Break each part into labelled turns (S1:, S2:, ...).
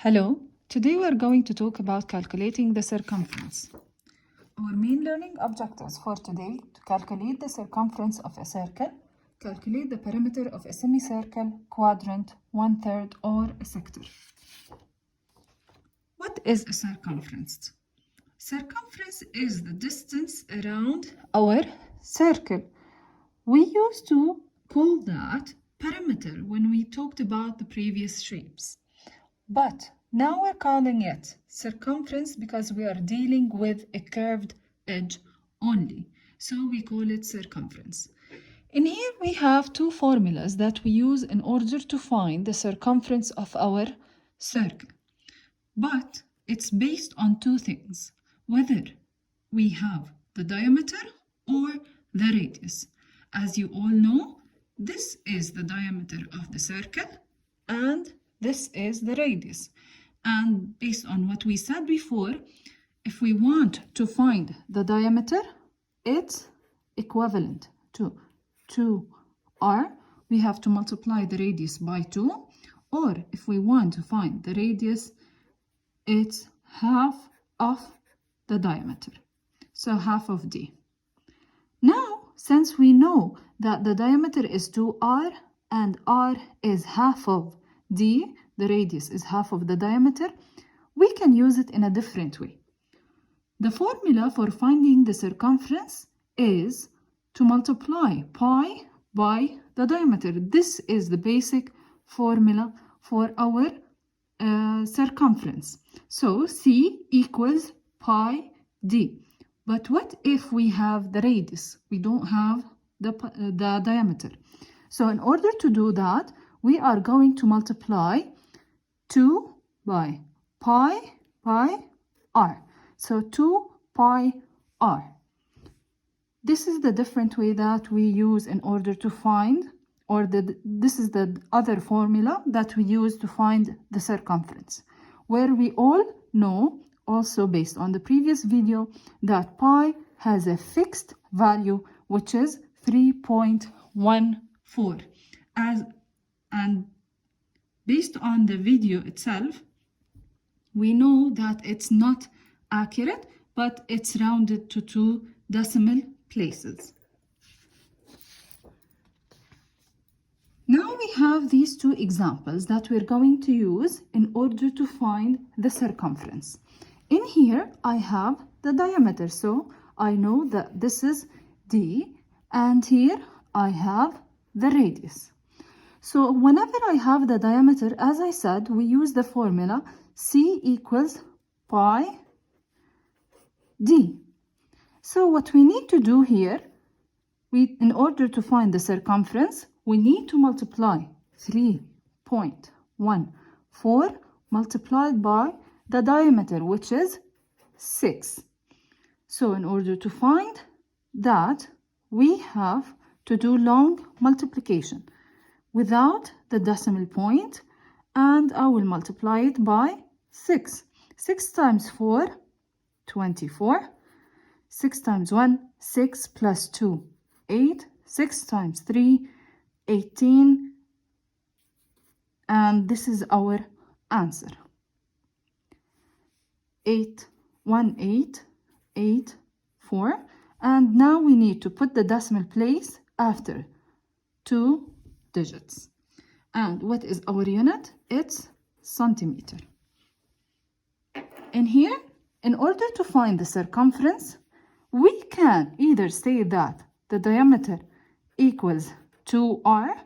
S1: Hello, today we are going to talk about calculating the circumference. Our main learning objectives for today to calculate the circumference of a circle, calculate the perimeter of a semicircle, quadrant, 1/3 or a sector. What is a circumference? Circumference is the distance around our circle. We used to call that perimeter when we talked about the previous shapes. But now we're calling it circumference because we are dealing with a curved edge only. So we call it circumference. In here we have two formulas that we use in order to find the circumference of our circle. But it's based on two things, whether we have the diameter or the radius. As you all know, this is the diameter of the circle and this is the radius. And based on what we said before, if we want to find the diameter, it's equivalent to 2r. We have to multiply the radius by 2. Or if we want to find the radius, it's half of the diameter. So half of d. Now, since we know that the diameter is 2r and r is half of d, the radius is half of the diameter, we can use it in a different way. The formula for finding the circumference is to multiply pi by the diameter. This is the basic formula for our circumference. So C equals pi d. But what if we have the radius? We don't have the diameter. So in order to do that, we are going to multiply 2 by pi by r. So 2 pi r. This is the different way that we use in order to find, or this is the other formula that we use to find the circumference, where we all know, also based on the previous video, that pi has a fixed value, which is 3.14. And based on the video itself, we know that it's not accurate, but it's rounded to 2 decimal places. Now we have these two examples that we're going to use in order to find the circumference. In here, I have the diameter, so I know that this is d, and here I have the radius. So whenever I have the diameter, as I said, we use the formula C equals pi d. So what we need to do here, in order to find the circumference, we need to multiply 3.14 multiplied by the diameter, which is 6. So in order to find that, we have to do long multiplication without the decimal point, and I will multiply it by 6. 6 times 4, 24. 6 times 1, 6 plus 2, 8. 6 times 3, 18. And this is our answer. 81884. And now we need to put the decimal place after 2 digits. And what is our unit? It's centimeter. And here, in order to find the circumference, we can either say that the diameter equals 2r,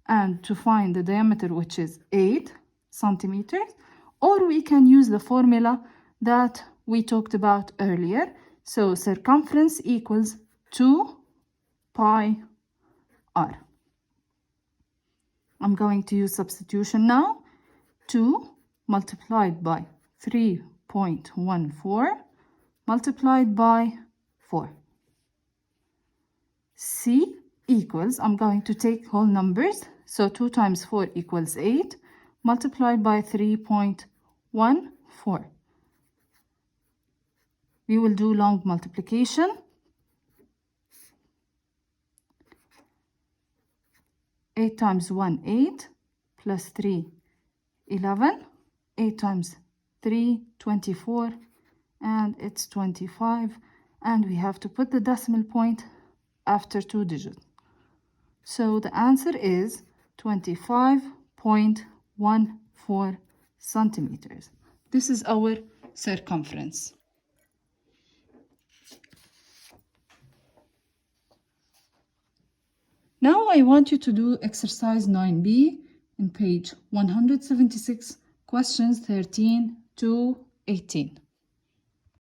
S1: and to find the diameter, which is 8 centimeters, or we can use the formula that we talked about earlier. So circumference equals 2 pi r. I'm going to use substitution now. 2 multiplied by 3.14 multiplied by 4. C equals, I'm going to take whole numbers. So 2 times 4 equals 8 multiplied by 3.14. We will do long multiplication. 8 times 1, 8, plus 3, 11, 8 times 3, 24, and it's 25, and we have to put the decimal point after 2 digits. So the answer is 25.14 centimeters. This is our circumference. Now I want you to do exercise 9B in page 176, questions 13 to 18.